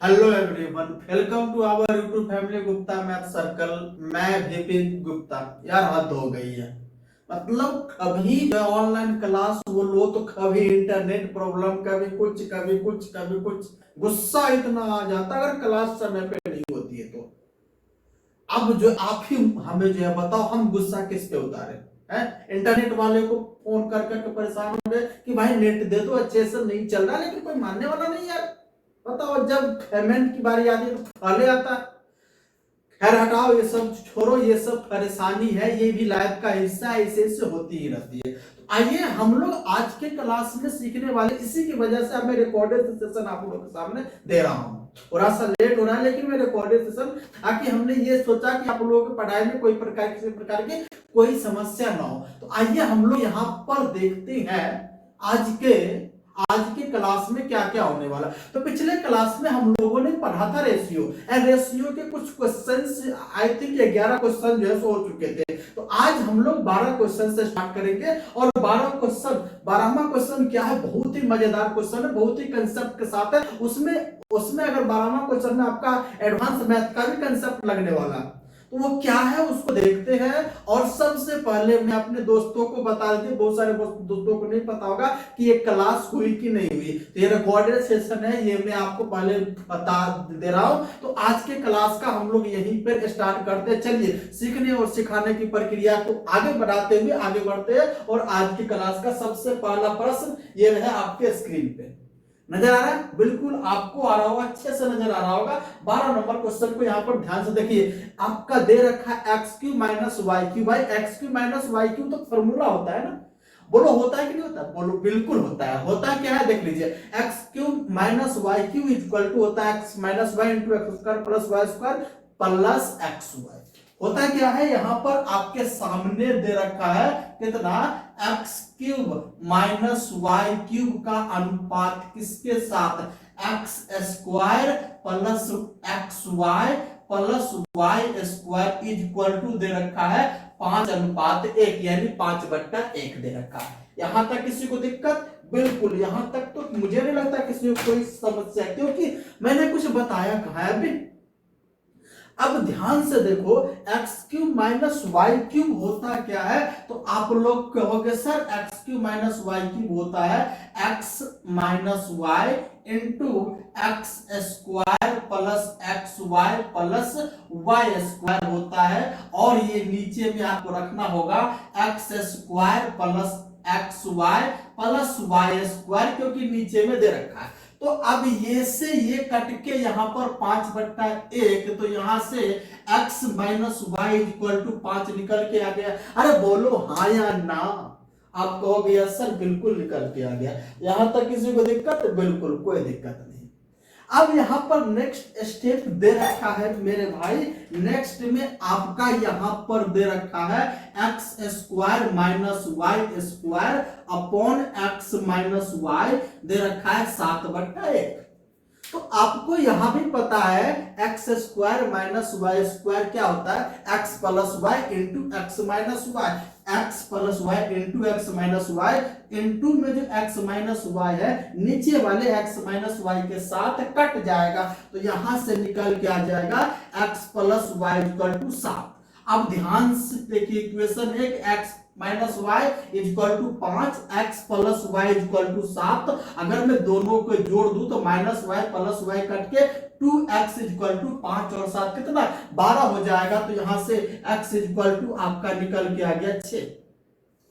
Hello everyone, welcome to our YouTube family Gupta math circle. मैं विपिन गुप्ता। यार हद हो गई है। मतलब कभी जो ऑनलाइन क्लास वो लो तो कभी इंटरनेट प्रॉब्लम, कभी कुछ गुस्सा इतना आ जाता अगर क्लास समय पे नहीं होती है तो। अब जो आप ही हमें जो है बताओ, हम गुस्सा किस पे उतारे हैं? इंटरनेट वाले को फोन कर करके परेशान हो गए कि भाई नेट दे दो, अच्छे से नहीं चल रहा, लेकिन कोई मानने वाला नहीं यार। बताओ, जब पेमेंट की बारी आती है तो पहले आता है। खैर हटाओ, ये सब छोड़ो, ये सब परेशानी है, ये भी लाइफ का हिस्सा है, इसे से होती ही रहती है। तो आइए हम लोग आज के क्लास में सीखने वाले, इसी की वजह से मैं रिकॉर्डेड सेशन आप लोगों के सामने दे रहा हूँ। थोड़ा सा लेट हो रहा है लेकिन मैं रिकॉर्डेड सेशन, ताकि हमने ये सोचा कि आप लोगों की पढ़ाई में कोई प्रकार किसी प्रकार की कोई समस्या ना हो। तो आइए हम लोग यहाँ पर देखते हैं आज के आज के क्लास में क्या क्या होने वाला। तो पिछले क्लास में हम लोगों ने पढ़ा था रेशियो, एंड रेशियो के कुछ क्वेश्चंस, आई थिंक 11 क्वेश्चन जो है सो हो चुके थे। तो आज हम लोग 12 क्वेश्चन से स्टार्ट करेंगे, और 12वां क्वेश्चन क्या है, बहुत ही मजेदार क्वेश्चन है, बहुत ही कंसेप्ट के साथ है। उसमें उसमें अगर 12वां क्वेश्चन में आपका एडवांस मैथ का भी कंसेप्ट लगने वाला, तो वो क्या है उसको देखते हैं। और सबसे पहले मैं अपने दोस्तों को बता देती, बहुत सारे दोस्तों को नहीं पता होगा कि ये क्लास हुई कि नहीं हुई। तो ये रिकॉर्डेड सेशन है, ये मैं आपको पहले बता दे रहा हूं। तो आज के क्लास का हम लोग यहीं पर स्टार्ट करते हैं। चलिए सीखने और सिखाने की प्रक्रिया को आगे बढ़ाते हुए आगे बढ़ते हैं। और आज की क्लास का सबसे पहला प्रश्न ये है आपके स्क्रीन पे, नजर आ रहा है? बिल्कुल आपको आ रहा होगा, अच्छे से नजर आ रहा होगा। 12 नंबर क्वेश्चन को यहाँ पर ध्यान से देखिए। आपका दे रखा है X Q minus Y Q. भाई X Q minus Y Q तो फॉर्मूला होता है ना, बोलो होता है कि नहीं होता? बोलो बिल्कुल होता है। होता क्या है देख लीजिए, x cube minus Y cube equal to होता है x minus Y into x square plus Y square plus x y. होता क्या है, यहां पर आपके सामने दे रखा है कितना, X cube minus Y cube का अनुपात किसके साथ, X square plus x Y plus Y square equal to दे रखा है 5:1, यानी 5/1 दे रखा है। यहां तक किसी को दिक्कत? बिल्कुल, यहां तक तो मुझे नहीं लगता किसी को कोई समस्या, क्योंकि मैंने कुछ बताया कहा है अभी। अब ध्यान से देखो, x cube minus Y cube होता क्या है, तो आप लोग कहोगे sir x cube minus Y cube होता है x minus Y into x square plus x Y plus Y square होता है। और ये नीचे में आपको रखना होगा x square plus x Y plus Y square, क्योंकि नीचे में दे रखा है। तो अब ये से ये कट के यहां पर 5/1, तो यहां से x minus y equal to 5 निकल के आ गया। अरे बोलो हाँ या ना? आप कहोगे यस सर, बिल्कुल निकल के आ गया। यहां तक किसी को दिक्कत? बिल्कुल कोई दिक्कत नहीं। अब यहां पर नेक्स्ट स्टेप दे रखा है मेरे भाई, नेक्स्ट में आपका यहां पर दे रखा है X square minus Y square upon X minus Y, दे रखा है 7/1। तो आपको यहां भी पता है X square minus Y square क्या होता है, X plus Y into X minus Y, X plus Y into X minus Y, into में जो एक्स माइनस वाई है नीचे वाले एक्स माइनस वाई के साथ कट जाएगा, तो यहां से निकल के आ जाएगा x plus y equal to 7। अब ध्यान से देखिए equation 1, x minus y equal to 5, x plus y equal to 7। अगर मैं दोनों को जोड़ दूं तो minus y plus y cut के 2x इक्वल टू 5 और 7 कितना 12 हो जाएगा। तो यहां से x इक्वल टू आपका निकल के आ गया 6।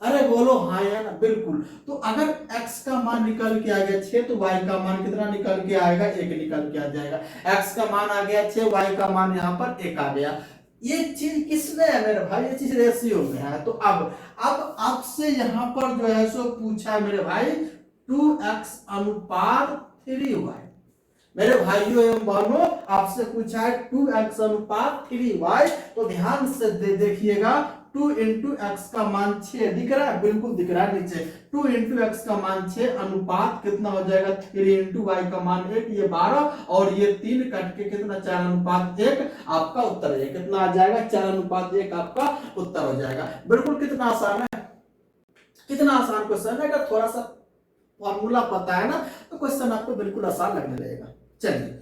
अरे बोलो हाँ या ना? बिल्कुल। तो अगर x का मान निकल के आ गया 6, तो y का मान कितना निकल के आएगा, 1 निकल के आ जाएगा। x का मान आ गया 6, y का मान यहाँ पर 1 आ गया। ये चीज किसमें है मेरे भाई? ये चीज रेशियो में है। तो अब आपसे यहाँ पर जो है सो पूछा है मेरे भाई 2x अनुपात 3y। मेरे भाइयों एवं बहनों, आपसे पूछा है 2x अनुपात 3y। तो ध्यान से देखिएगा, 2 इंटू एक्स का मान 6 दिख रहा है, बिल्कुल दिख रहा है नीचे। 2 इंटू एक्स का मान 6 अनुपात कितना हो जाएगा, 3 इंटू वाई का मान 1, ये 12 और ये 3 कट के कितना 4:1 आपका उत्तर है। कितना आ जाएगा, 4:1 आपका उत्तर हो जाएगा। बिल्कुल कितना आसान है, कितना आसान क्वेश्चन है। अगर थोड़ा सा फॉर्मूला पता है ना तो क्वेश्चन आपको बिल्कुल आसान लगने लगेगा। चलिए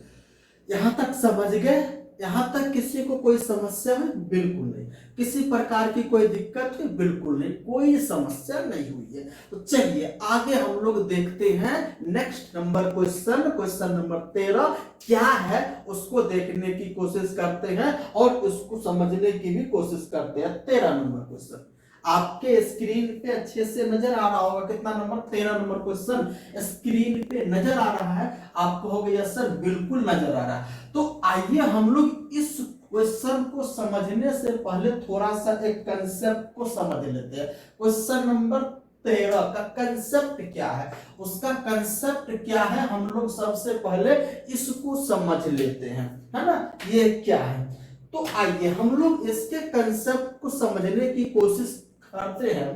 यहां तक समझ गए? यहां तक किसी को कोई समस्या है? बिल्कुल नहीं। किसी प्रकार की कोई दिक्कत है? बिल्कुल नहीं, कोई समस्या नहीं हुई है। तो चलिए आगे हम लोग देखते हैं next number question, question number 13 क्या है उसको देखने की कोशिश करते हैं और उसको समझने की भी कोशिश करते हैं। 13 नंबर क्वेश्चन आपके स्क्रीन पे अच्छे से नजर आ रहा होगा। कितना नंबर? 13 नंबर क्वेश्चन स्क्रीन पे नजर आ रहा है? आप कहोगे यस सर बिल्कुल नजर आ रहा है। तो आइए हम लोग इस क्वेश्चन को समझने से पहले थोड़ा सा एक कंसेप्ट को समझ लेते हैं। क्वेश्चन नंबर 13 का कंसेप्ट क्या है, उसका कंसेप्ट क्या है, हम लोग सबसे पहले इसको समझ लेते हैं, है ना। ये क्या है तो आइए हम लोग इसके कंसेप्ट को समझने की कोशिश करते हैं।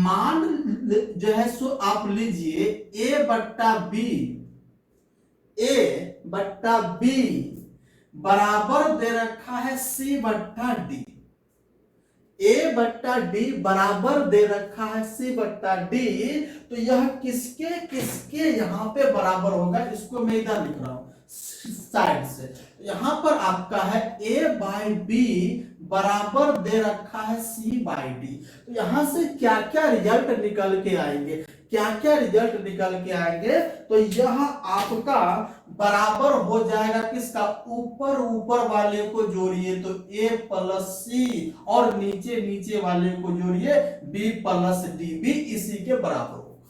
मान जो है सो आप लीजिए ए बट्टा बी बराबर दे रखा है सी बट्टा डी। ए बट्टा डी बराबर दे रखा है सी बट्टा डी। तो यह किसके किसके यहां पे बराबर होगा, इसको मैं इधर लिख रहा हूं साइड से। यहां पर आपका है ए बाई बी बराबर दे रखा है सी बाई डी। तो यहां से क्या क्या रिजल्ट निकल के आएंगे, क्या क्या रिजल्ट निकल के आएंगे, तो यह आपका बराबर हो जाएगा किसका, ऊपर ऊपर वाले को जोड़िए तो a प्लस सी और नीचे नीचे वाले को जोड़िए b प्लस डी, भी इसी के बराबर होगा,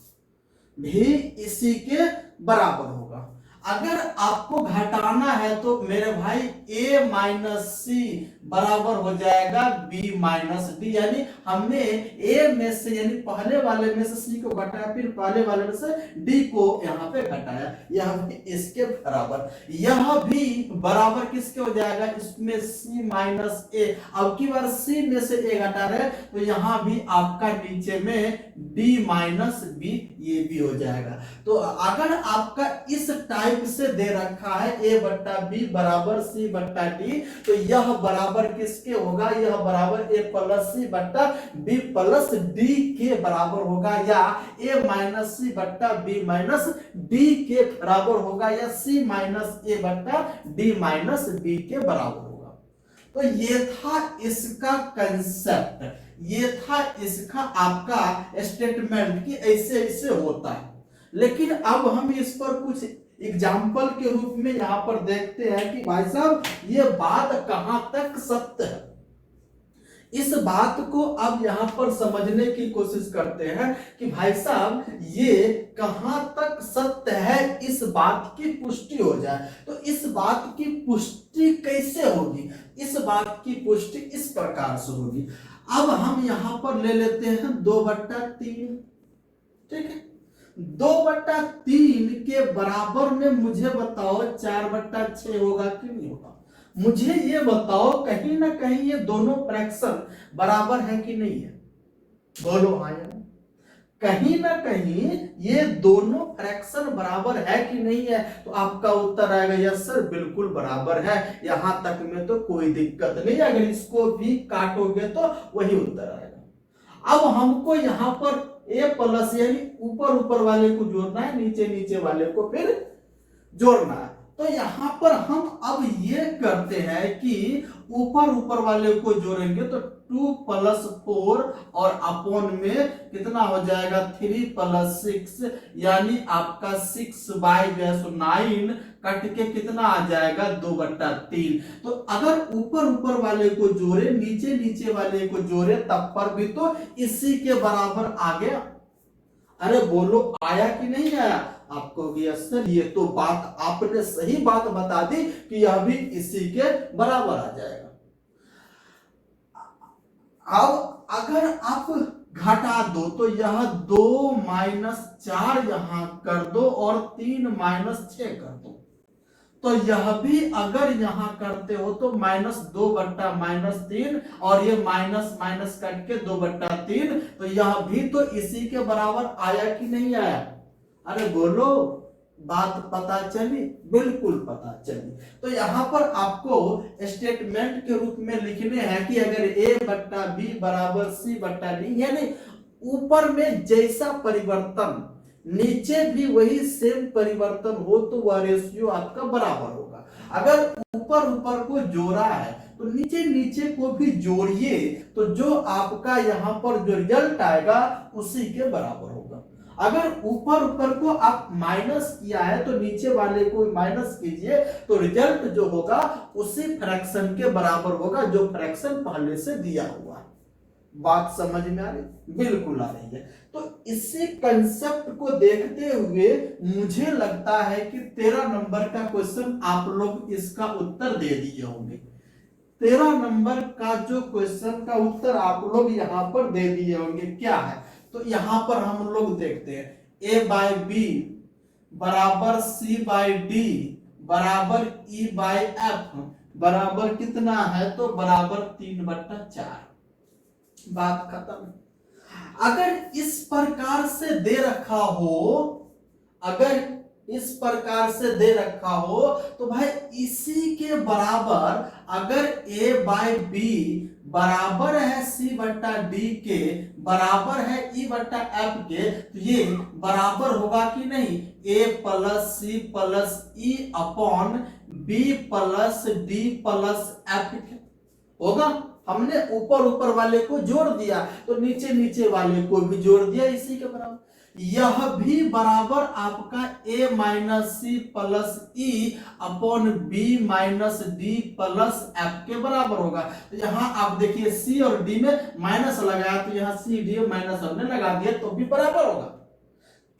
भी इसी के बराबर होगा। अगर आपको घटाना है तो मेरे भाई a माइनस सी बराबर हो जाएगा b माइनस डी, यानी हमने a में से यानी पहले वाले में से c को घटाया, फिर पहले वाले में से d को यहाँ पे घटाया, यह भी इसके बराबर। यह भी बराबर किसके हो जाएगा, इसमें c माइनस a, अब की बार c में से a घटा रहे तो यहाँ भी आपका नीचे में d माइनस b ये भी हो जाएगा। तो अगर आपका इस टाइप से दे रखा है a बट्टा बी बराबर सी बट्टा डी, तो यह बराबर किसके होगा, यह बराबर a प्लस सी बट्टा बी प्लस डी के बराबर होगा, या a माइनस सी बट्टा बी माइनस डी के बराबर होगा, या c माइनस a बट्टा डी माइनस बी के बराबर होगा। तो ये था इसका कंसेप्ट, ये था इसका आपका स्टेटमेंट कि ऐसे ऐसे होता है। लेकिन अब हम इस पर कुछ एग्जाम्पल के रूप में यहां पर देखते हैं कि भाई साहब ये बात कहां तक सत्य है। इस बात को अब यहां पर समझने की कोशिश करते हैं कि भाई साहब ये कहां तक सत्य है, इस बात की पुष्टि हो जाए। तो इस बात की पुष्टि कैसे होगी, इस बात की पुष्टि इस प्रकार से होगी। अब हम यहां पर ले लेते हैं 2/3, ठीक है। 2/3 के बराबर में मुझे बताओ 4/6 होगा कि नहीं होगा। मुझे ये बताओ कहीं ना कहीं ये दोनों फ्रैक्शन बराबर है कि नहीं है, बोलो हाँ या नहीं। कहीं ना कहीं ये दोनों फ्रैक्शन बराबर है कि नहीं है, तो आपका उत्तर आएगा यस सर बिल्कुल बराबर है, यहां तक में तो कोई दिक्कत नहीं। अगर इसको भी काटोगे तो वही उत्तर आएगा। अब हमको यहां पर a प्लस यानी ऊपर ऊपर वाले को जोड़ना है, नीचे नीचे वाले को फिर जोड़ना है। तो यहां पर हम अब ये करते हैं कि ऊपर ऊपर वाले को जोड़ेंगे तो 2 + 4 और अपॉन में कितना हो जाएगा 3 + 6, यानी आपका 6/9 कट के कितना आ जाएगा 2/3। तो अगर ऊपर ऊपर वाले को जोड़े नीचे नीचे वाले को जोड़े तब पर भी तो इसी के बराबर आ गया। अरे बोलो आया कि नहीं आया, आपको यस सर ये तो बात आपने सही बात बता दी कि यह भी इसी के बराबर आ जाएगा। अब अगर आप घटा दो तो यह 2 - 4 यहां कर दो और 3 - 6 कर दो, तो यह भी अगर यहां करते हो तो -2/-3 और ये माइनस माइनस कट के 2/3, तो यह भी तो इसी के बराबर आया कि नहीं आया। अरे बोलो बात पता चली, बिल्कुल पता चली। तो यहां पर आपको स्टेटमेंट के रूप में लिखने हैं कि अगर a/b = c/d, यानी ऊपर में जैसा परिवर्तन नीचे भी वही सेम परिवर्तन हो तो वह रेशियो आपका बराबर होगा। अगर ऊपर ऊपर को जोड़ा है तो नीचे नीचे को भी जोड़िए, तो जो आपका यहाँ पर जो रिजल्ट आएगा उसी के बराबर होगा। अगर ऊपर ऊपर को आप माइनस किया है तो नीचे वाले को माइनस कीजिए, तो रिजल्ट जो होगा उसी फ्रैक्शन के बराबर होगा जो फ्रैक्शन पहले से दिया हुआ है। बात समझ में आ रही? बिल्कुल आ रही है। तो इसी कंसेप्ट को देखते हुए मुझे लगता है कि 13 नंबर का क्वेश्चन आप लोग इसका उत्तर दे दिए होंगे। 13 नंबर का जो क्वेश्चन का उत्तर आप लोग यहाँ पर दे दिए होंगे। क्या है? तो यहाँ पर हम लोग देखते हैं a बाई बी बराबर c बाई डी बराबर e बाई एफ बराबर कितना है? तो बराबर 3/4। बात खत्म। अगर इस प्रकार से दे रखा हो, अगर इस प्रकार से दे रखा हो तो भाई इसी के बराबर अगर a बाई बी बराबर है c बट्टा डी के बराबर है e बट्टा एफ के, तो ये बराबर होगा कि नहीं? a plus c plus e upon b plus d plus f के होगा। हमने ऊपर ऊपर वाले को जोड़ दिया तो नीचे नीचे वाले को भी जोड़ दिया इसी के बराबर। यह भी बराबर आपका a minus c plus e upon b minus d plus f के बराबर होगा। तो यहाँ आप देखिए c और d में माइनस लगाया तो यहाँ c d माइनस हमने लगा दिया तो भी बराबर होगा,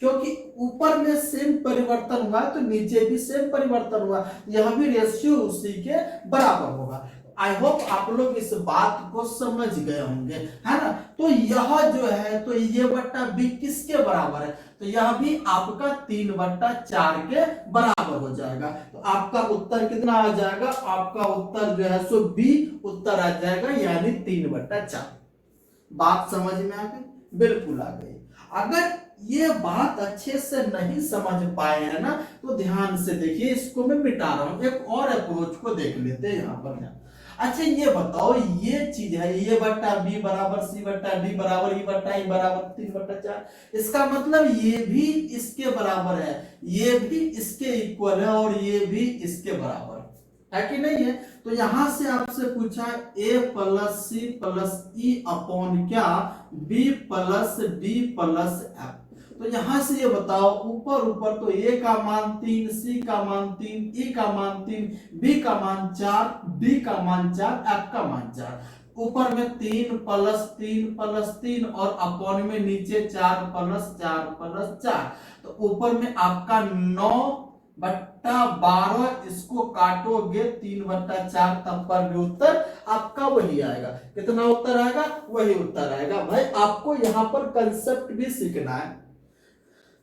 क्योंकि ऊपर में सेम परिवर्तन हुआ तो नीचे भी सेम परिवर्तन हुआ, यह भी रेशियो उसी के बराबर होगा। आई होप आप लोग इस बात को समझ गए होंगे, है ना? तो यह जो है तो ये बट्टा बी किसके बराबर है? तो यह भी आपका 3/4 के बराबर हो जाएगा। तो आपका उत्तर कितना आ जाएगा? आपका उत्तर जो है सो बी उत्तर आ जाएगा, यानी 3/4। बात समझ में आ गई? बिल्कुल आ गई। अगर ये बात अच्छे से नहीं समझ पाए हैं ना तो ध्यान से देखिए, इसको मैं मिटा रहा हूं, एक और अप्रोच को देख लेते हैं यहाँ पर। अच्छा ये बताओ, ये चीज है ये बट्टा बी बराबर सी बट्टा डी बराबर ई बट्टा ई बराबर 3/4, इसका मतलब ये भी इसके बराबर है, ये भी इसके इक्वल है और ये भी इसके बराबर है कि नहीं है? तो यहां से आपसे पूछा a plus c plus e upon क्या b plus d plus f. तो यहां से ये बताओ, ऊपर ऊपर तो a का मान 3, c का मान 3, e का मान 3, b का मान 4, d का मान 4, f का मान 4। ऊपर में 3 प्लस 3 प्लस 3 और अपॉन में नीचे 4 प्लस 4 प्लस 4। तो ऊपर में आपका 9/12, इसको काटोगे 3/4 तब पर भी उत्तर आपका वही आएगा। कितना उत्तर आएगा? वही उत्तर आएगा। भाई आपको यहाँ पर कंसेप्ट भी सीखना है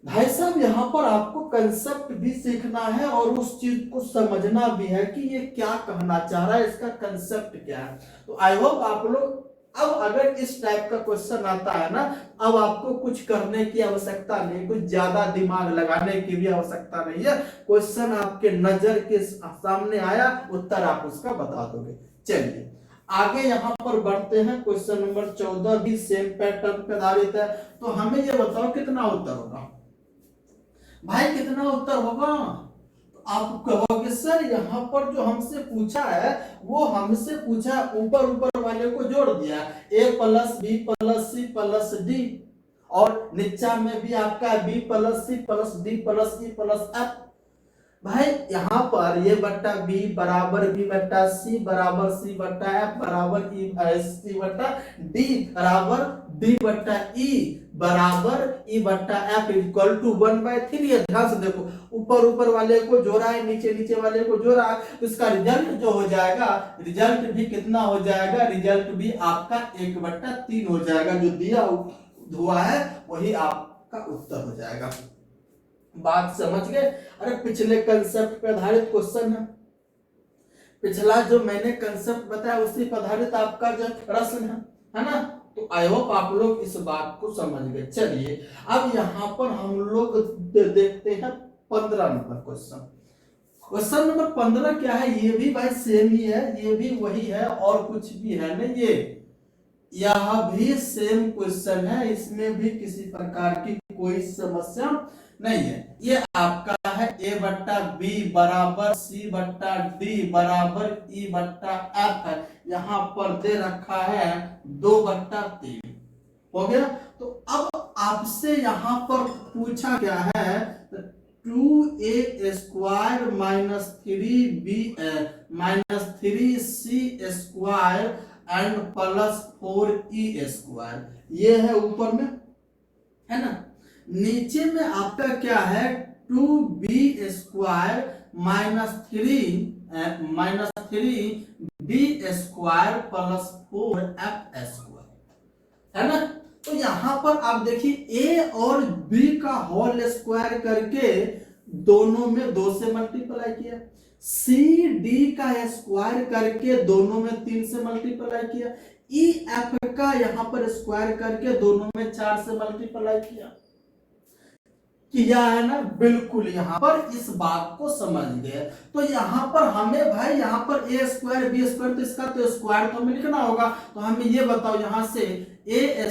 भाई साहब, यहाँ पर आपको कंसेप्ट भी सीखना है और उस चीज को समझना भी है कि ये क्या कहना चाह रहा है, इसका कंसेप्ट क्या है। तो आई होप आप लोग, अब अगर इस टाइप का क्वेश्चन आता है ना, अब आपको कुछ करने की आवश्यकता नहीं, कुछ ज्यादा दिमाग लगाने की भी आवश्यकता नहीं है। क्वेश्चन आपके नजर के सामने आया, उत्तर आप उसका बता दोगे। चलिए आगे यहाँ पर बढ़ते हैं। क्वेश्चन नंबर 14 भी सेम पैटर्न पे आधारित है। तो हमें ये बताओ कितना उत्तर होगा भाई, कितना उत्तर होगा? तो आप कहोगे सर यहाँ पर जो हमसे पूछा है वो हमसे पूछा ऊपर ऊपर वाले को जोड़ दिया, a plus b plus c plus d, और नीचा में भी आपका b plus c plus d plus e plus f. भाई यहाँ पर ये बट्टा बी बराबर बी बट्टा सी बराबर सी बट्टा एफ बराबर ई सी बट्टा डी बराबर डी बट्टा ई बराबर ई बट्टा एफ इक्वल टू 1/3 है। ध्यान से देखो, ऊपर ऊपर वाले को जोड़ा है, नीचे नीचे वाले को जोड़ा है, तो इसका रिजल्ट जो हो जाएगा, रिजल्ट भी कितना हो जाएगा? रिजल्ट भी आपका 1/3 हो जाएगा। जो दिया हुआ है वही आपका उत्तर हो जाएगा। बात समझ गए? अरे पिछले कंसेप्ट पे आधारित क्वेश्चन है, पिछला जो मैंने कंसेप्ट बताया उसी पर आधारित आपका जो प्रश्न है ना? तो आई होप आप लोग इस बात को समझ गए। चलिए अब यहाँ पर हम लोग देखते हैं 15 नंबर क्वेश्चन। क्वेश्चन नंबर 15 क्या है? ये भी भाई सेम ही है, ये भी वही है और कुछ भी है नहीं। यह भी सेम क्वेश्चन है, इसमें भी किसी प्रकार की कोई समस्या नहीं है। ये आपका है a बट्टा बी बराबर c बट्टा डी बराबर e बट्टा f है, यहाँ पर दे रखा है 2/3 हो गया। तो अब आपसे यहाँ पर पूछा क्या है, 2a² minus 3b minus 3c square and plus 4e², ये है ऊपर में, है ना। नीचे में आपका क्या है, 2b² minus 3b² plus 4f², है ना। तो यहां पर आप देखिए a और b का होल स्क्वायर करके दोनों में 2 से मल्टीप्लाई किया, सी डी का स्क्वायर करके दोनों में 3 से मल्टीप्लाई किया, ई एफ का यहां पर स्क्वायर करके दोनों में 4 से मल्टीप्लाई किया है ना। बिल्कुल यहाँ पर इस बात को समझ गए। तो यहाँ पर हमें भाई यहाँ पर a² b², तो इसका तो स्क्वायर तो हमें लिखना होगा। तो हमें ये बताओ यहाँ से a²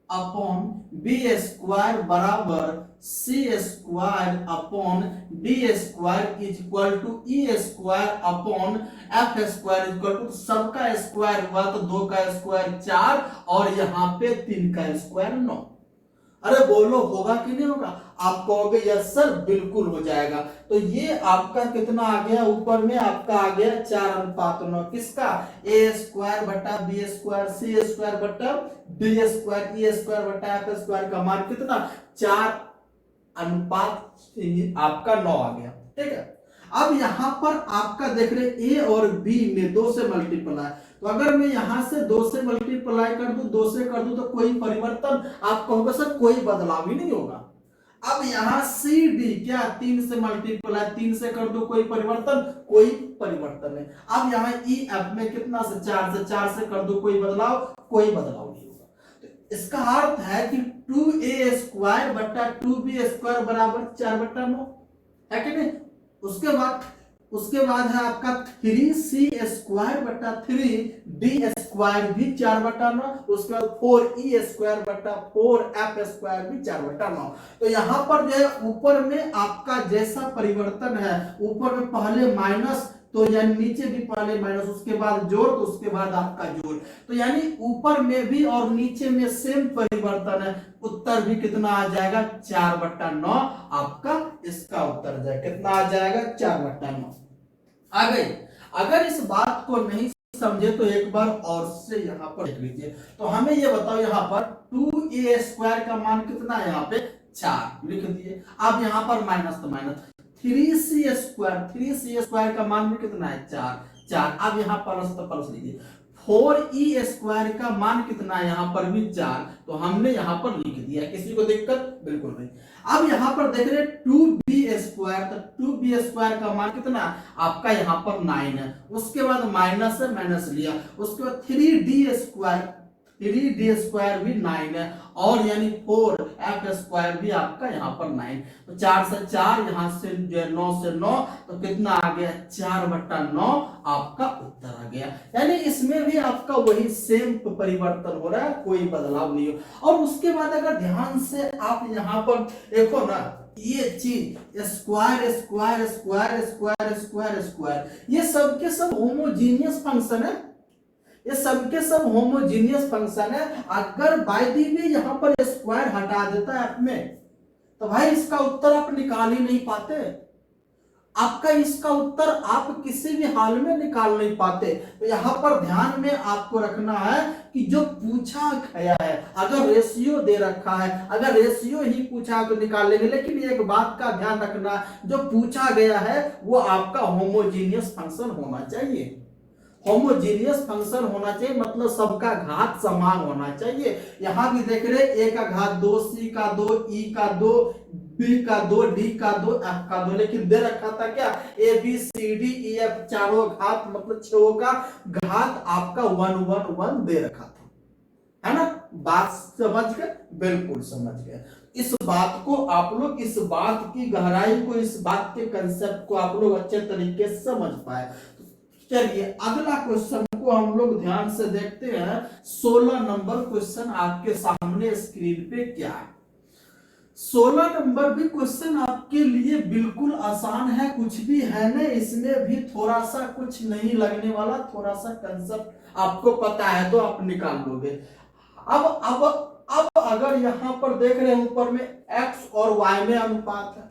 अपॉन b² बराबर c² upon d² is equal to e² upon f² equal to, सबका स्क्वायर हुआ तो 2 का स्क्वायर 4 और यहाँ पे 3 का स्क्वायर 9। अरे बोलो होगा कि नहीं होगा? आप कहोगे यस सर बिल्कुल हो जाएगा। तो ये आपका कितना आ गया, ऊपर में आपका आ गया 4:9, किसका, a² बटा b² c² बटा d² e² बटा f² का मान कितना, 4:9 आपका 9 आ गया। ठीक है, अब यहां पर आपका देख रहे a और b में 2 से मल्टीप्लाई, तो अगर मैं यहां से 2 से मल्टीप्लाई कर दूं, 2 से कर दूं तो कोई परिवर्तन, आप कहोगे सर कोई बदलाव ही नहीं होगा। अब यहां सी डी क्या, 3 से मल्टीप्लाई, 3 से कर दो कोई परिवर्तन, कोई परिवर्तन नहीं। अब यहाँ ई एफ में कितना से 4 से कर दो कोई बदलाव, कोई बदलाव नहीं होगा। तो इसका अर्थ है कि 2a² बटा 2b² बराबर 4/9 है कि नहीं। उसके बाद है आपका 3c² बटा 3d² भी 4/9, उसके बाद 4e² बटा 4f² भी 4/9। तो यहाँ पर जो है ऊपर में आपका जैसा परिवर्तन है, ऊपर में पहले माइनस तो यानी नीचे भी पहले माइनस, उसके बाद जोड़, तो उसके बाद आपका जोड़, तो यानी ऊपर में भी और नीचे में सेम परिवर्तन है। उत्तर भी कितना आ जाएगा, 4/9 आपका इसका उत्तर जाए, कितना आ जाएगा, 4/9 आ गई। अगर इस बात को नहीं समझे तो एक बार और से यहाँ पर देख लीजिए। तो हमें ये बताओ, यहाँ पर 2a² का मान कितना है, यहाँ पे 4 लिख दिए। अब यहाँ पर माइनस तो माइनस, 3c² का मान भी कितना है, 4। अब यहाँ प्लस तो प्लस लीजिए, 4e² का मान कितना है, यहाँ पर भी 4, तो हमने यहाँ पर लिख दिया। किसी को दिक्कत बिल्कुल नहीं। अब यहाँ पर देख रहे 2b², तो 2b² का मान कितना आपका यहाँ पर 9 है, उसके बाद माइनस है, माइनस लिया, उसके बाद 3d² भी 9 है, और यानी 4f² भी आपका यहाँ पर 9, तो 4 से 4, यहाँ से 9 से 9, तो कितना आ गया, 4/9 आपका उत्तर आ गया। यानी इसमें भी आपका वही सेम परिवर्तन हो रहा है, कोई बदलाव नहीं हो। और उसके बाद अगर ध्यान से आप यहाँ पर देखो ना, ये चीज square square square square square square, ये सबके सब होमोजीनियस फंक्शन है, ये सबके सब होमोजीनियस फंक्शन है। अगर बाय द वे यहाँ पर स्क्वायर हटा देता है में, तो भाई इसका उत्तर आप निकाल ही नहीं पाते। आपका इसका उत्तर आप किसी भी हाल में निकाल नहीं पाते। तो यहाँ पर ध्यान में आपको रखना है कि जो पूछा गया है, अगर रेशियो दे रखा है, अगर रेशियो ही पूछा तो निकाल लेंगे, लेकिन एक बात का ध्यान रखना, जो पूछा गया है वो आपका होमोजीनियस फंक्शन होना चाहिए। होमोजीनियस फंक्शन होना चाहिए, मतलब सबका घात समान होना चाहिए। यहां भी देख रहे a का घात 2, c का 2, e का 2, b का 2, d का 2, f का 2, लेकिन दे रखा था क्या, a b c d e f चारों घात, मतलब 6 का घात आपका 1 1 1 दे रखा था, है ना। बात समझ गए, बिल्कुल समझ गए। इस बात को आप लोग, इस बात की गहराई को, इस बात के कंसेप्ट को आप लोग अच्छे तरीके से समझ पाए। चलिए अगला क्वेश्चन को हम लोग ध्यान से देखते हैं। 16 नंबर क्वेश्चन आपके सामने स्क्रीन पे क्या है। 16 नंबर भी क्वेश्चन आपके लिए बिल्कुल आसान है, कुछ भी है नहीं, इसमें भी थोड़ा सा कुछ नहीं लगने वाला, थोड़ा सा कंसेप्ट आपको पता है तो आप निकाल लोगे। अब अगर यहाँ पर देख रहे हैं ऊपर में x और y में अनुपात है,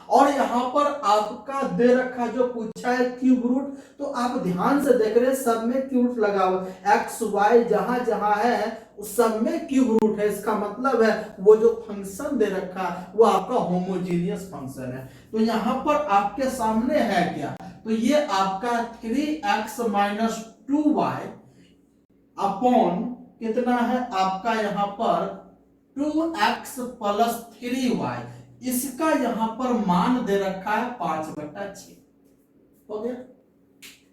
और यहाँ पर आपका दे रखा जो पूछा है क्यूब रूट, तो आप ध्यान से देख रहे हैं सब में क्यूब रूट लगा हुआ है, एक्स वाई जहां जहां है उस सब में क्यूब रूट है। इसका मतलब है वो जो फंक्शन दे रखा वो आपका होमोजीनियस फंक्शन है। तो यहाँ पर आपके सामने है क्या, तो ये आपका 3x माइनस 2y अपॉन कितना है आपका यहाँ पर 2x प्लस 3y, इसका यहां पर मान दे रखा है 5/6। हो गया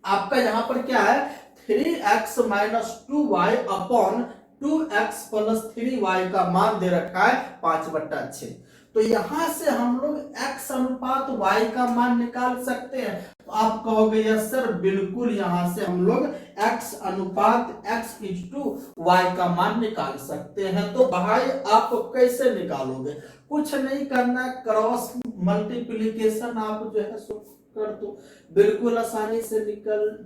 आपका यहां पर क्या है 3x minus 2y upon 2x plus 3y का मान दे रखा है 5/6। तो यहां से हम लोग x अनुपात y का मान निकाल सकते हैं। तो आप कहोगे यस सर बिल्कुल, यहां से हम लोग x अनुपात x/y का मान निकाल सकते हैं। तो भाई आप कैसे निकालोगे, कुछ नहीं करना, क्रॉस मल्टीप्लिकेशन आप जो है सो कर दो, बिल्कुल आसानी से निकल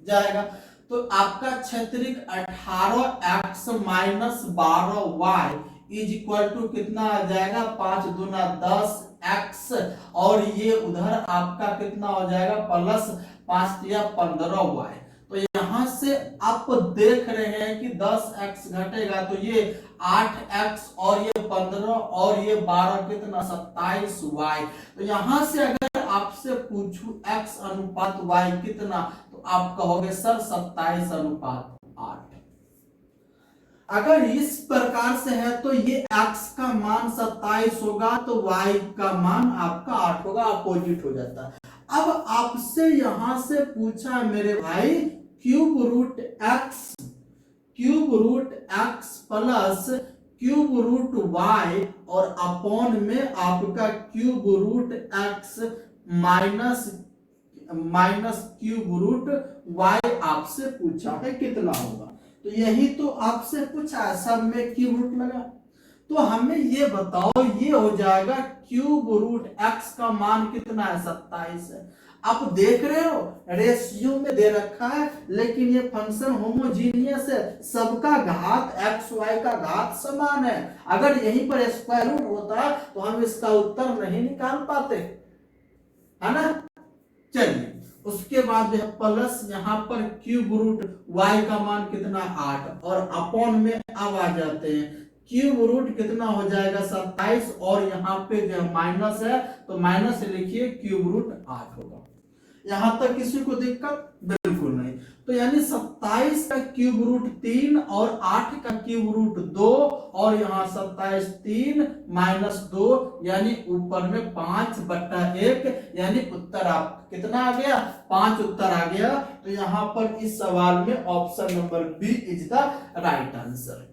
जाएगा। तो आपका क्षेत्रिक 18x minus 12y is equal to कितना आ जाएगा 5 दूना 10x, और ये उधर आपका कितना हो जाएगा प्लस 5 या 15y। तो यहां से आप देख रहे हैं कि 10x घटेगा तो ये 8x और ये 15 और ये 12 कितना 27y। तो यहां से अगर आपसे पूछूं x अनुपात y कितना, तो आप कहोगे सर 27:8। अगर इस प्रकार से है तो ये x का मान 27 होगा तो y का मान आपका 8 होगा, अपोजिट हो जाता है। अब आपसे यहां से पूछा मेरे भाई cube root x plus cube root y और अपॉन में आपका cube root x minus cube root y आपसे पूछा है कितना होगा। तो यही तो आपसे पूछा है, सब में क्यूब रूट लगा। तो हमें ये बताओ, ये हो जाएगा क्यूब रूट x का मान कितना है 27 है। आप देख रहे हो रेशियो में दे रखा है, लेकिन ये फंक्शन होमोजीनियस है, सबका घात एक्स वाई का घात समान है। अगर यहीं पर स्क्वायर रूट होता तो हम इसका उत्तर नहीं निकाल पाते, है ना। चलिए उसके बाद जो है प्लस यहाँ पर क्यूब रूट y का मान कितना 8, और अपॉन में अब आ जाते हैं क्यूब रूट कितना हो जाएगा 27, और यहाँ पे जो माइनस है तो माइनस लिखिए क्यूब रूट 8 होगा। यहां तक किसी को दिक्कत बिल्कुल नहीं। तो यानी 27 का क्यूब रूट 3 और 8 का क्यूब रूट 2, और यहाँ 27 3 माइनस 2 यानी ऊपर में 5/1, यानी उत्तर आप कितना आ गया 5 उत्तर आ गया। तो यहाँ पर इस सवाल में option number b is the right answer.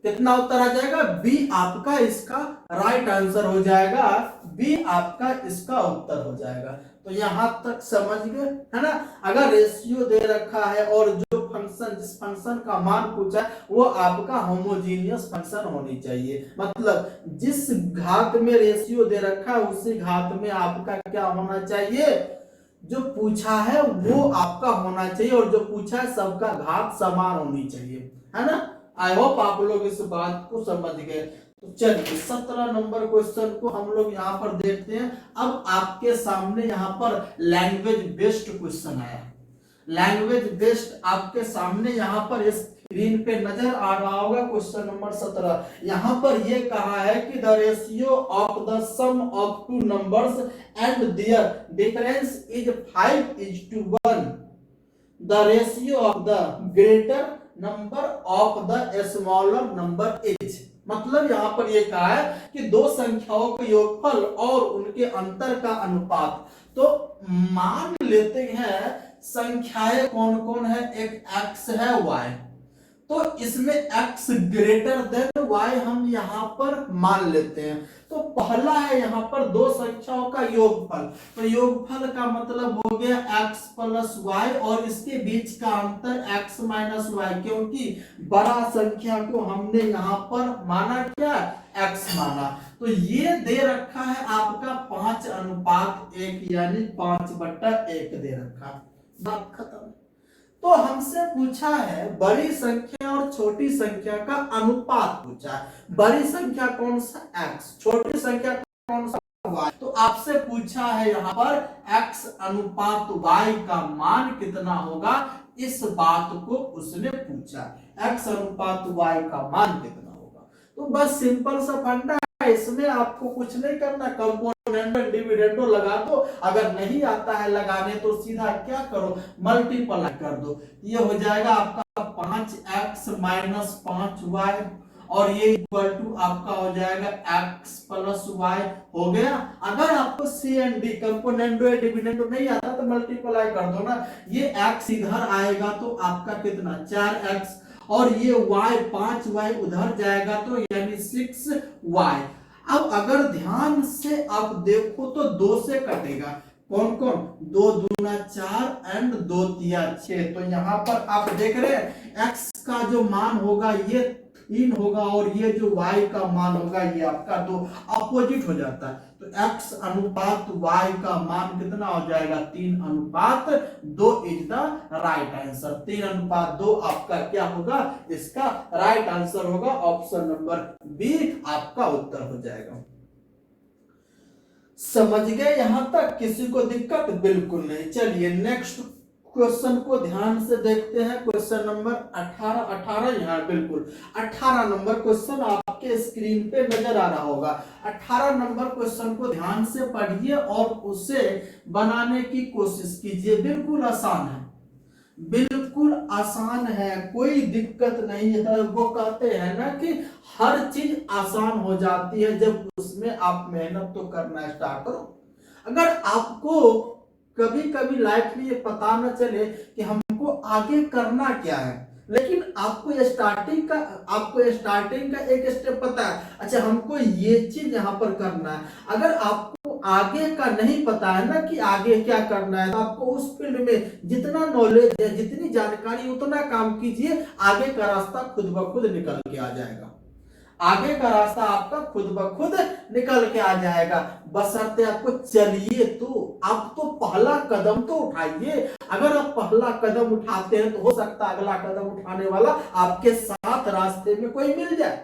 कितना उत्तर आ जाएगा बी आपका इसका राइट आंसर हो जाएगा, बी आपका इसका उत्तर हो जाएगा। तो यहां तक समझ गए, है ना। अगर रेशियो दे रखा है और जो फंक्शन जिस फंक्शन का मान पूछा है वो आपका होमोजीनियस फंक्शन होनी चाहिए, मतलब जिस घात में रेशियो दे रखा है उसी घात में आपका क्या होना चाहिए, जो पूछा है वो आपका होना चाहिए, और जो पूछा है सबका घात समान होनी चाहिए, है ना। आई होप आप लोग इस बात को समझ गए। तो चलिए 17 नंबर क्वेश्चन को हम लोग यहाँ पर देखते हैं। अब आपके सामने यहाँ पर लैंग्वेज बेस्ड क्वेश्चन आया। लैंग्वेज बेस्ड आपके सामने यहाँ पर स्क्रीन पे नजर आ रहा होगा क्वेश्चन नंबर 17। यहाँ पर ये कहा है कि the ratio of the sum of two numbers and their difference is 5:1। The ratio of the greater number of the smaller number is, मतलब यहाँ पर ये कहा है कि दो संख्याओं के योगफल और उनके अंतर का अनुपात। तो मान लेते हैं संख्याएं कौन कौन है, एक x है y, तो इसमें x ग्रेटर देन y हम यहाँ पर मान लेते हैं। तो पहला है यहाँ पर दो संख्याओं का योगफल, तो योगफल का मतलब हो गया x प्लस वाई और इसके बीच का अंतर x माइनस वाई, क्योंकि बड़ा संख्या को हमने यहाँ पर माना क्या, x माना। तो ये दे रखा है आपका 5:1 यानी 5/1 दे रखा है। बात खत्म। तो हमसे पूछा है बड़ी संख्या और छोटी संख्या का अनुपात पूछा है। बड़ी संख्या कौन सा x, छोटी संख्या कौन सा y। तो आपसे पूछा है यहाँ पर x अनुपात y का मान कितना होगा, इस बात को उसने पूछा, x अनुपात y का मान कितना होगा। तो बस सिंपल सा फंडा है, इसमें आपको कुछ नहीं करना, कंपोनेंट डिविडेंडो लगा दो, अगर नहीं आता है लगाने तो सीधा क्या करो, मल्टीप्लाई कर दो। ये हो जाएगा आपका 5x माइनस 5y और ये इक्वल टू आपका हो जाएगा x प्लस y हो गया। अगर आपको सी एंड डी कंपोनेंडो डिविडेंडो नहीं आता तो मल्टीप्लाई कर दो ना, ये x इधर आएगा तो आपका कितना 4x और ये y 5y उधर जाएगा तो यानी 6y। अब अगर ध्यान से आप देखो तो 2 से कटेगा, कौन कौन, 2 दूना 4 एंड 2 तिया 6। तो यहाँ पर आप देख रहे हैं x का जो मान होगा ये 3 होगा और ये जो y का मान होगा ये आपका 2, अपोजिट हो जाता है। तो x अनुपात y का मान कितना हो जाएगा, 3:2 इज द राइट आंसर। 3:2 आपका क्या होगा, इसका राइट आंसर होगा, ऑप्शन नंबर बी आपका उत्तर हो जाएगा। समझ गए यहां तक, किसी को दिक्कत बिल्कुल नहीं। चलिए नेक्स्ट क्वेश्चन को ध्यान से देखते हैं। क्वेश्चन नंबर 18 यहाँ बिल्कुल 18 नंबर क्वेश्चन आपके स्क्रीन पे नजर आ रहा होगा। 18 नंबर क्वेश्चन को ध्यान से पढ़िए और उसे बनाने की कोशिश कीजिए। बिल्कुल आसान है, बिल्कुल आसान है, कोई दिक्कत नहीं है। वो कहते हैं ना कि हर चीज आसान हो जाती है जब उसमें आप मेहनत तो करना स्टार्ट करो। अगर आपको कभी कभी लाइफ में ये पता न चले कि हमको आगे करना क्या है, लेकिन आपको स्टार्टिंग का एक स्टेप पता है, अच्छा हमको ये चीज यहाँ पर करना है। अगर आपको आगे का नहीं पता है ना कि आगे क्या करना है, तो आपको उस फील्ड में जितना नॉलेज है, जितनी जानकारी, उतना काम कीजिए, आगे का रास्ता खुद ब खुद निकल के आ जाएगा। आगे का रास्ता आपका खुद ब खुद निकल के आ जाएगा, बशर्ते आपको चलिए। तो आप तो पहला कदम तो उठाइए। अगर आप पहला कदम उठाते हैं तो हो सकता है अगला कदम उठाने वाला आपके साथ रास्ते में कोई मिल जाए।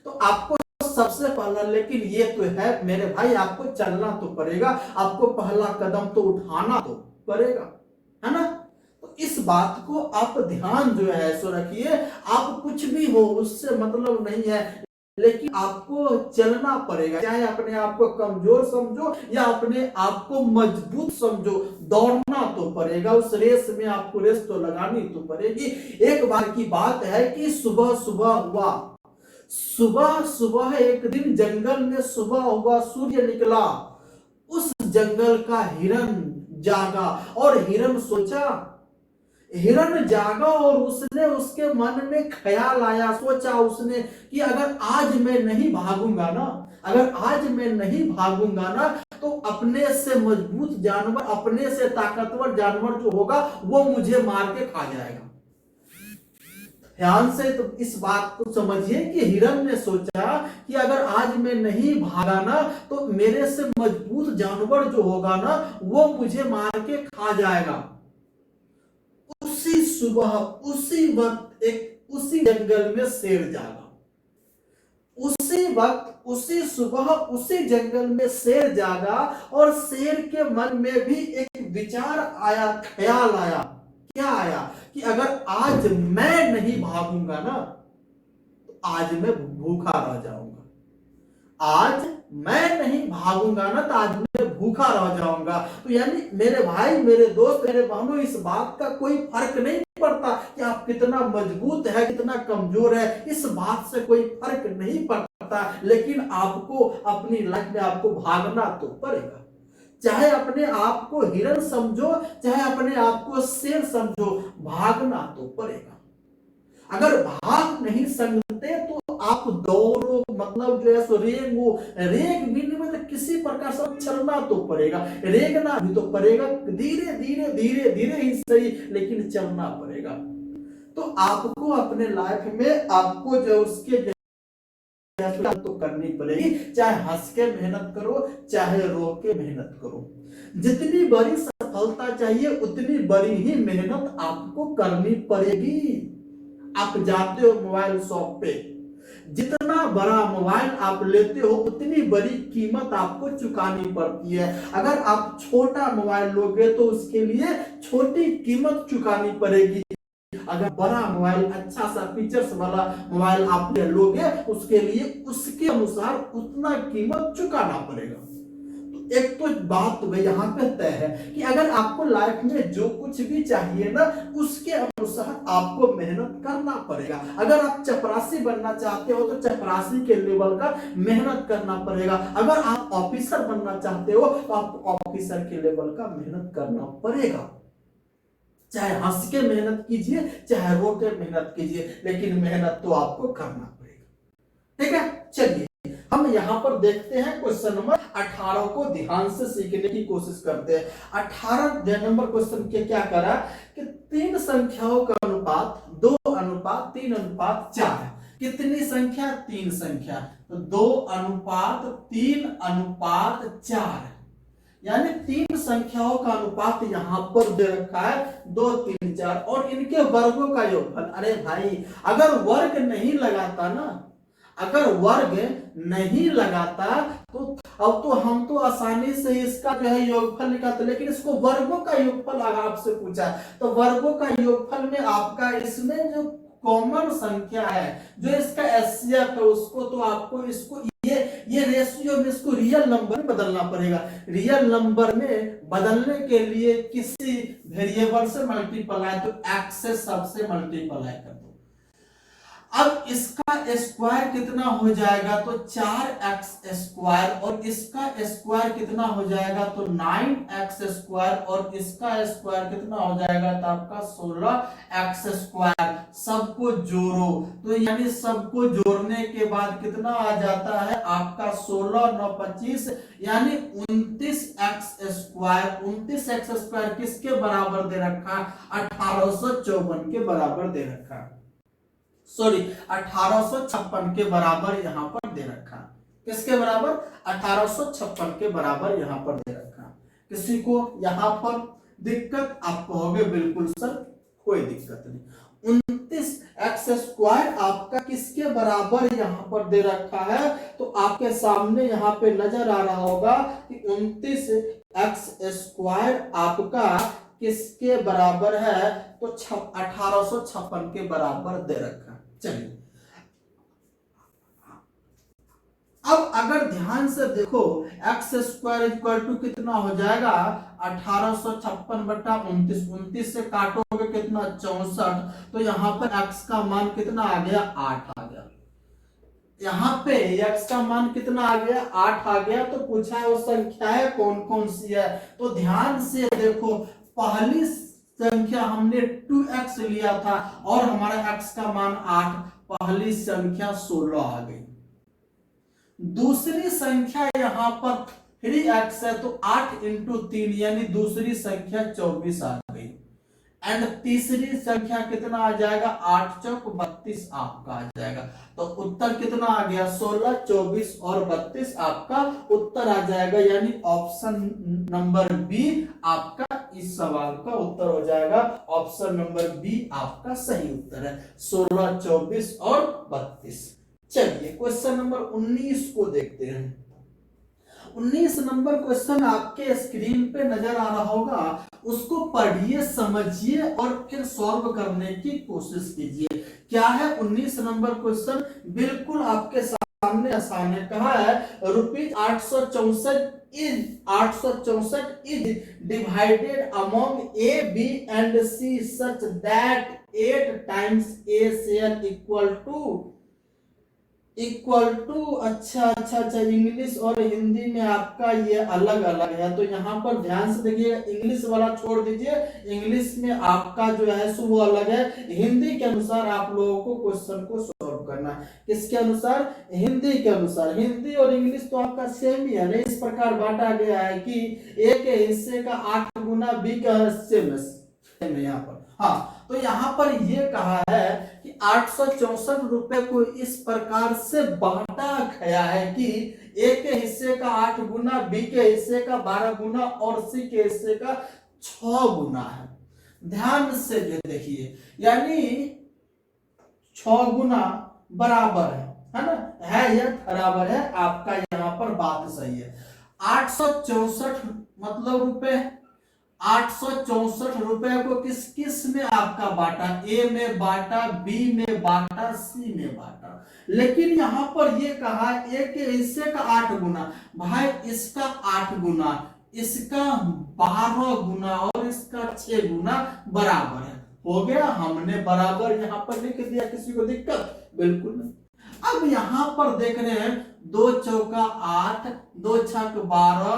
तो आपको सबसे पहला, लेकिन ये तो है मेरे भाई, आपको चलना तो पड़ेगा, आपको पहला कदम तो उठाना तो पड़ेगा, है ना। तो इस बात को आप ध्यान जो है सो रखिए। आप कुछ भी हो उससे मतलब नहीं है, लेकिन आपको चलना पड़ेगा, चाहे अपने आप को कमजोर समझो या अपने आप को मजबूत समझो, दौड़ना तो पड़ेगा। उस रेस में आपको रेस तो लगानी तो पड़ेगी। एक बार की बात है कि सुबह सुबह हुआ, सुबह सुबह एक दिन जंगल में सुबह हुआ, सूर्य निकला, उस जंगल का हिरन जागा और हिरन जागा और उसने, उसके मन में ख्याल आया, सोचा उसने कि अगर आज मैं नहीं भागूंगा ना, तो अपने से मजबूत जानवर, अपने से ताकतवर जानवर जो होगा वो मुझे मार के खा जाएगा। ध्यान से तो इस बात को समझिए कि हिरन ने सोचा कि अगर आज मैं नहीं भागा ना, तो मेरे से मजबूत जानवर जो होगा ना वो मुझे मार के खा जाएगा। उसी सुबह, उसी वक्त उसी जंगल में शेर जागा। उसी वक्त, उसी सुबह, उसी जंगल में शेर जागा और शेर के मन में भी एक विचार आया, ख्याल आया। क्या आया कि अगर आज मैं नहीं भागूंगा ना, तो आज मैं भूखा रह जाऊंगा। आज मैं नहीं भागूंगा ना, तो आज मैं भूखा रह जाऊंगा। तो यानी मेरे भाई, मेरे दोस्त, मेरे बहनों, इस बात का कोई फर्क नहीं पड़ता कि आप कितना मजबूत है, कितना कमजोर है, इस बात से कोई फर्क नहीं पड़ता। लेकिन आपको अपनी लाइफ में आपको भागना तो पड़ेगा। चाहे अपने आप को हिरन समझो, चाहे अपने आप को शेर समझो, भागना तो पड़ेगा। अगर भाग नहीं सकते तो आप दौड़ो, मतलब जो है सो रेंगो, रेंग भी नहीं मतलब किसी प्रकार से चलना तो पड़ेगा, रेंगना भी तो पड़ेगा, धीरे धीरे धीरे धीरे ही सही लेकिन चलना पड़ेगा। तो आपको अपने लाइफ में आपको जो उसके तो करनी पड़ेगी, चाहे हंस के मेहनत करो चाहे रो के मेहनत करो। जितनी बड़ी सफलता चाहिए उतनी बड़ी ही मेहनत आपको करनी पड़ेगी। आप जाते हो मोबाइल शॉप पे, जितना बड़ा मोबाइल आप लेते हो उतनी बड़ी कीमत आपको चुकानी पड़ती है। अगर आप छोटा मोबाइल लोगे तो उसके लिए छोटी कीमत चुकानी पड़ेगी। अगर बड़ा मोबाइल अच्छा सा फीचर्स वाला मोबाइल आप लोगे उसके लिए उसके अनुसार उतना कीमत चुकाना पड़ेगा। तो एक तो बात तो यहाँ पे तय है कि अगर आपको लाइफ में जो कुछ भी चाहिए ना उसके अनुसार आपको मेहनत करना पड़ेगा। अगर आप चपरासी बनना चाहते हो तो चपरासी के लेवल का मेहनत करना पड़ेगा। अगर आप ऑफिसर बनना चाहते हो तो आपको ऑफिसर के लेवल का मेहनत करना पड़ेगा। चाहे हंस के मेहनत कीजिए चाहे रो के मेहनत कीजिए, लेकिन मेहनत तो आपको करना पड़ेगा। ठीक है, चलिए हम यहाँ पर देखते हैं क्वेश्चन नंबर 18 को ध्यान से सीखने की कोशिश करते हैं। 18 नंबर क्वेश्चन के क्या करा कि 3 संख्याओं का अनुपात 2:3:4 है। कितनी संख्या? 3 संख्या, तो 2:3:4 यानी 3 संख्याओं का अनुपात यहां पर दे रखा है 2, 3, 4 और इनके वर्गों का योगफल। अरे भाई अगर वर्ग नहीं लगाता ना, अगर वर्ग नहीं लगाता तो अब तो हम तो आसानी से इसका जो है योगफल निकालते, लेकिन इसको वर्गों का योगफल अगर आपसे पूछा तो वर्गों का योगफल में आपका इसमें जो कॉमन संख्या है जो इसका एचसीएफ है उसको तो आपको इसको ये रेशियो में इसको रियल नंबर में बदलना पड़ेगा। रियल नंबर में बदलने के लिए किसी वेरिएबल से मल्टीप्लाई, तो एक्स से सबसे मल्टीप्लाई कर दो। अब इसका स्क्वायर कितना हो जाएगा? तो 4x² और इसका स्क्वायर कितना हो जाएगा? तो 9x² और इसका स्क्वायर कितना हो जाएगा? तो आपका 16x²। सबको जोड़ो तो यानी सबको जोड़ने के बाद कितना आ जाता है आपका 16 9 25 यानी 29x²। 29x² किसके बराबर दे रखा? 1854 के बराबर दे रखा, सॉरी 1856 के बराबर यहां पर दे रखा। किसके बराबर? 1856 के बराबर यहां पर दे रखा। किसी को यहां पर दिक्कत? आप कहोगे बिल्कुल सर कोई दिक्कत नहीं। 29x² आपका किसके बराबर यहां पर दे रखा है? तो आपके सामने यहां पे नजर आ रहा होगा कि 29x² आपका किसके बराबर है? तो 1856 के बराबर दे रखा। चलिए अब अगर ध्यान से देखो x² कितना हो जाएगा? 1856 बटा 29, 29 से काटोगे कितना? 64। तो यहाँ पर x का मान कितना आ गया? 8 आ गया। यहाँ पे x का मान कितना आ गया? 8 आ गया। तो पूछा है वो संख्याएं कौन कौन सी है, तो ध्यान से देखो। पहली संख्या हमने 2x लिया था और हमारा x का मान 8, पहली संख्या 16 आ गई। दूसरी संख्या यहां पर 3x है तो 8 इंटू 3 यानी दूसरी संख्या 24 आ गई। एंड तीसरी संख्या कितना आ जाएगा? 8 चौक 32 आपका आ जाएगा। तो उत्तर कितना आ गया? 16, 24 और 32 आपका उत्तर आ जाएगा। यानी ऑप्शन नंबर बी आपका इस सवाल का उत्तर हो जाएगा। ऑप्शन नंबर बी आपका सही उत्तर है, 16, 24 और 32। चलिए क्वेश्चन नंबर 19 को देखते हैं। 19 नंबर क्वेश्चन आपके स्क्रीन पे नजर आ रहा होगा, उसको पढ़िए समझिए और फिर सॉल्व करने की कोशिश कीजिए। क्या है 19 नंबर क्वेश्चन? बिल्कुल आपके सामने आसान है। कहा है ₹864 is divided among A, B and C such that 8 times A share equal to equal to, अच्छा, इंग्लिश और हिंदी में आपका ये अलग अलग है, तो यहाँ पर ध्यान से देखिए, इंग्लिश वाला छोड़ दीजिए, इंग्लिश में आपका जो है सो वो अलग है। हिंदी के अनुसार आप लोगों को क्वेश्चन को सॉल्व करना है। किसके अनुसार? हिंदी के अनुसार। हिंदी और इंग्लिश तो आपका सेम ही है ना, इस प्रकार बांटा गया है कि ए के हिस्से का 8 गुना बी के हिस्से में सेम है यहाँ पर। हाँ, तो यहाँ पर ये कहा है कि 864 रुपए को इस प्रकार से बांटा गया है कि ए के हिस्से का 8 गुना, बी के हिस्से का 12 गुना और सी के हिस्से का 6 गुना है। ध्यान से देखिए, यानी 6 गुना बराबर है ना, है यह बराबर है, आपका यहाँ पर बात सही है। 864 मतलब रुपए, 864 रुपए को किस किस में आपका बांटा? ए में बांटा, बी में बांटा, सी में बांटा। लेकिन यहां पर ये कहा ए के हिस्से का 8 गुना, भाई इसका 8 गुना, इसका 12 गुना और इसका 6 गुना बराबर है। हो गया, हमने बराबर यहां पर लिख दिया। किसी को दिक्कत? बिल्कुल नहीं। अब यहां पर देख रहे हैं, 2 चौका 8, 2 छक 12,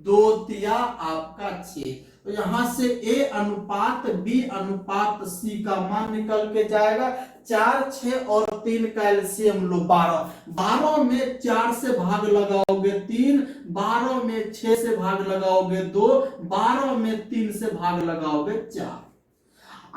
2 तिया आपका 6, तो यहां से ए अनुपात बी अनुपात सी का मान निकल के जाएगा। 4, 6 और 3 का एलसीएम लो 12, 12 में 4 से भाग लगाओगे 3, 12 में 6 से भाग लगाओगे 2, 12 में 3 से भाग लगाओगे 4।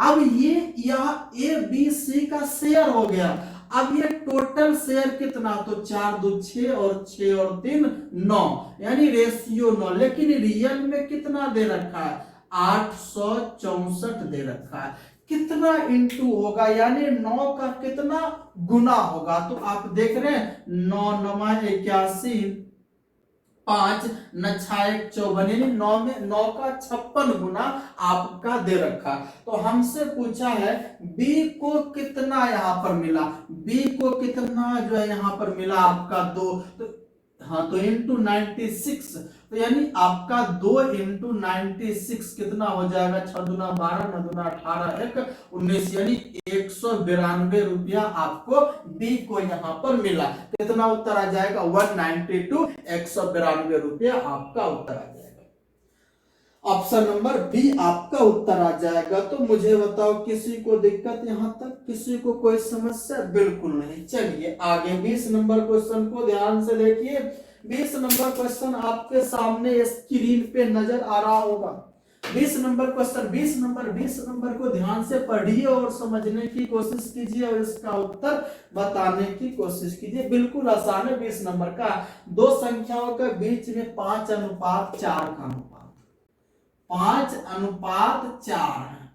अब ये यह ए बी सी का शेयर हो गया। अब ये टोटल शेयर कितना? तो 4 2 6 और 6 और 3 9, यानी रेशियो 9। लेकिन रियल में कितना दे रखा है? 864 दे रखा है। कितना इंटू होगा, यानी 9 का कितना गुना होगा? तो आप देख रहे हैं, 9 9 81, 5 न 6 54, यानी 9 में 9 का 56 गुना आपका दे रखा। तो हमसे पूछा है बी को कितना यहाँ पर मिला, बी को कितना जो है यहाँ पर मिला आपका 2, तो हाँ, तो इंटू 96, तो यानी आपका 2 इंटू 96 कितना हो जाएगा? 6 दूना 12, 9 दूना 18, 1 19, यानी 192 रुपया आपको बी को यहाँ पर मिला। कितना उत्तर आ जाएगा? 192, 192 रुपया आपका उत्तर आ जाएगा। ऑप्शन नंबर बी आपका उत्तर आ जाएगा। तो मुझे बताओ, किसी को दिक्कत यहाँ तक? किसी को कोई समस्या? बिल्कुल नहीं। चलिए आगे 20 नंबर क्वेश्चन को ध्यान से देखिए। 20 नंबर क्वेश्चन आपके सामने स्क्रीन पे नजर आ रहा होगा। 20 नंबर क्वेश्चन, 20 नंबर को ध्यान से पढ़िए और समझने की कोशिश कीजिए और इसका उत्तर बताने की कोशिश कीजिए। बिल्कुल आसान है। 20 नंबर का, दो संख्याओं के बीच में 5:4 का अनुपात, 5:4 है।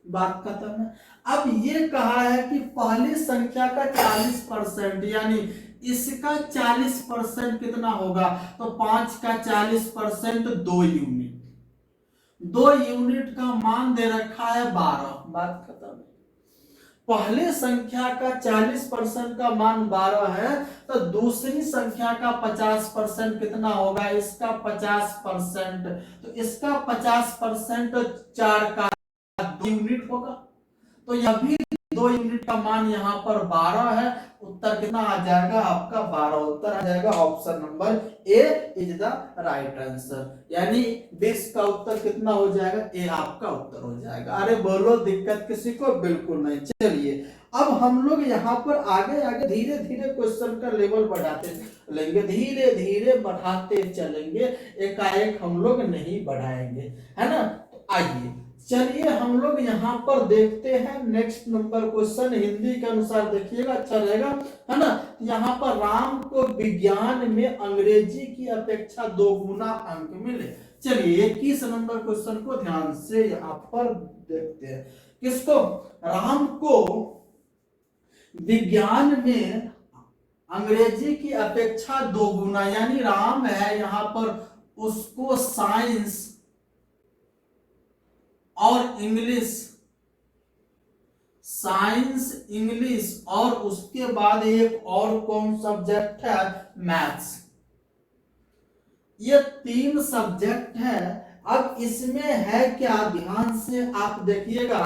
बात खत्म है। अब ये कहा है कि पहली संख्या का 40%, यानी इसका 40% कितना होगा? तो 5 का 40% 2 यूनिट, 2 यूनिट का मान दे रखा है 12। बात खत्म है। पहले संख्या का 40% का मान 12 है, तो दूसरी संख्या का 50% कितना होगा? इसका 50%, तो इसका 50% 4 का 2 यूनिट होगा। तो यह भी 2 यूनिट का मान यहाँ पर 12 है। उत्तर कितना आ जाएगा आपका? 12 उत्तर आ जाएगा। Option number A is the right answer, यानी 20 का उत्तर कितना हो जाएगा? ए आपका उत्तर हो जाएगा। अरे बोलो, दिक्कत किसी को? बिल्कुल नहीं। चलिए अब हम लोग यहाँ पर आगे आगे धीरे धीरे क्वेश्चन का लेवल बढ़ाते चलेंगे, धीरे धीरे बढ़ाते चलेंगे, एकाएक हम लोग नहीं बढ़ाएंगे, है ना। तो आइए चलिए हम लोग यहाँ पर देखते हैं नेक्स्ट नंबर क्वेश्चन। हिंदी के अनुसार देखिएगा, अच्छा रहेगा, है ना। यहाँ पर राम को विज्ञान में अंग्रेजी की अपेक्षा 2 गुना अंक मिले। चलिए 21 नंबर क्वेश्चन को ध्यान से यहाँ पर देखते हैं। किसको? राम को विज्ञान में अंग्रेजी की अपेक्षा 2 गुना, यानी राम है यहाँ पर, उसको साइंस और इंग्लिश, साइंस इंग्लिश और उसके बाद एक और कौन सब्जेक्ट है? मैथ्स। ये 3 सब्जेक्ट है। अब इसमें है क्या? ध्यान से आप देखिएगा,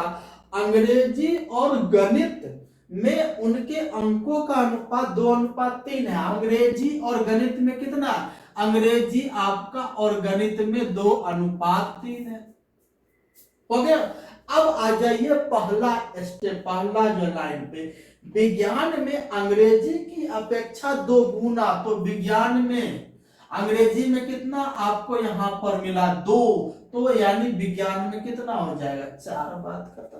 अंग्रेजी और गणित में उनके अंकों का अनुपात 2:3 है। अंग्रेजी और गणित में कितना? अंग्रेजी आपका और गणित में 2:3 है। हो गया। अब आ जाइए पहला स्टेप, पहला जो लाइन पे, विज्ञान में अंग्रेजी की अपेक्षा 2 गुना, तो विज्ञान में अंग्रेजी में कितना आपको यहां पर मिला? 2, तो यानी विज्ञान में कितना हो जाएगा? 4। बात खत्म।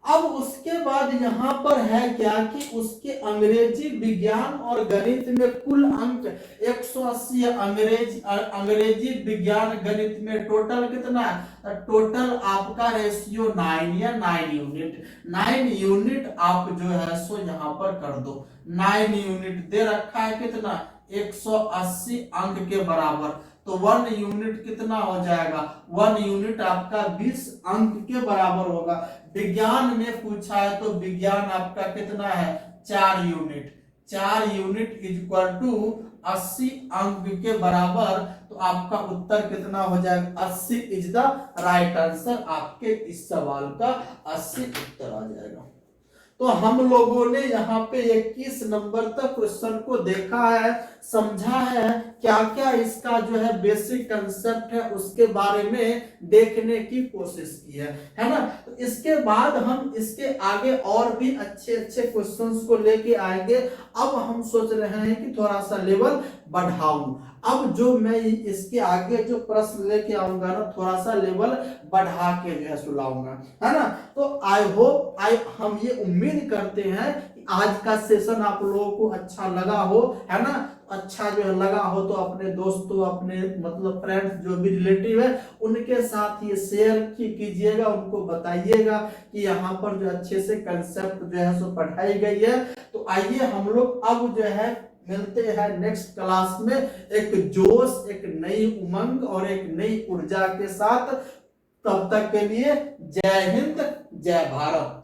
अब उसके बाद यहां पर है क्या कि उसके अंग्रेजी, विज्ञान और गणित में कुल अंक 180 है। अंग्रेजी विज्ञान गणित में टोटल कितना है? टोटल आपका रेशियो 9 या 9 यूनिट। 9 यूनिट आप जो है सो यहां पर कर दो। 9 यूनिट दे रखा है कितना? 180 अंक के बराबर। तो 1 यूनिट कितना हो जाएगा? 1 यूनिट आपका 20 अंक के बराबर होगा। विज्ञान में पूछा है तो विज्ञान आपका कितना है? 4 unit. 4 unit is equal to 80 अंक के बराबर। तो आपका उत्तर कितना हो जाएगा? 80 इज द राइट आंसर। आपके इस सवाल का 80 उत्तर आ जाएगा। तो हम लोगों ने यहाँ पे 21 नंबर तक क्वेश्चन को देखा है, समझा है, क्या क्या इसका जो है बेसिक कंसेप्ट है उसके बारे में देखने की कोशिश की है ना। तो इसके बाद हम इसके आगे और भी अच्छे अच्छे क्वेश्चंस को लेके आएंगे। अब हम सोच रहे हैं कि थोड़ा सा लेवल बढ़ाऊं। अब जो मैं इसके आगे जो प्रश्न लेके आऊंगा ना, थोड़ा सा लेवल बढ़ा के जो है सुनाऊंगा, है ना। तो आई होप हम ये उम्मीद करते हैं कि आज का सेशन आप लोगों को अच्छा लगा हो, है ना। अच्छा जो है लगा हो तो अपने दोस्तों, अपने मतलब फ्रेंड्स जो भी रिलेटिव है उनके साथ ये शेयर कीजिएगा, उनको बताइएगा कि यहाँ पर जो अच्छे से कंसेप्ट जो है सो पढ़ाई गई है। तो आइए हम लोग अब जो है मिलते हैं नेक्स्ट क्लास में एक जोश, एक नई उमंग और एक नई ऊर्जा के साथ। तब तक के लिए जय हिंद, जय भारत।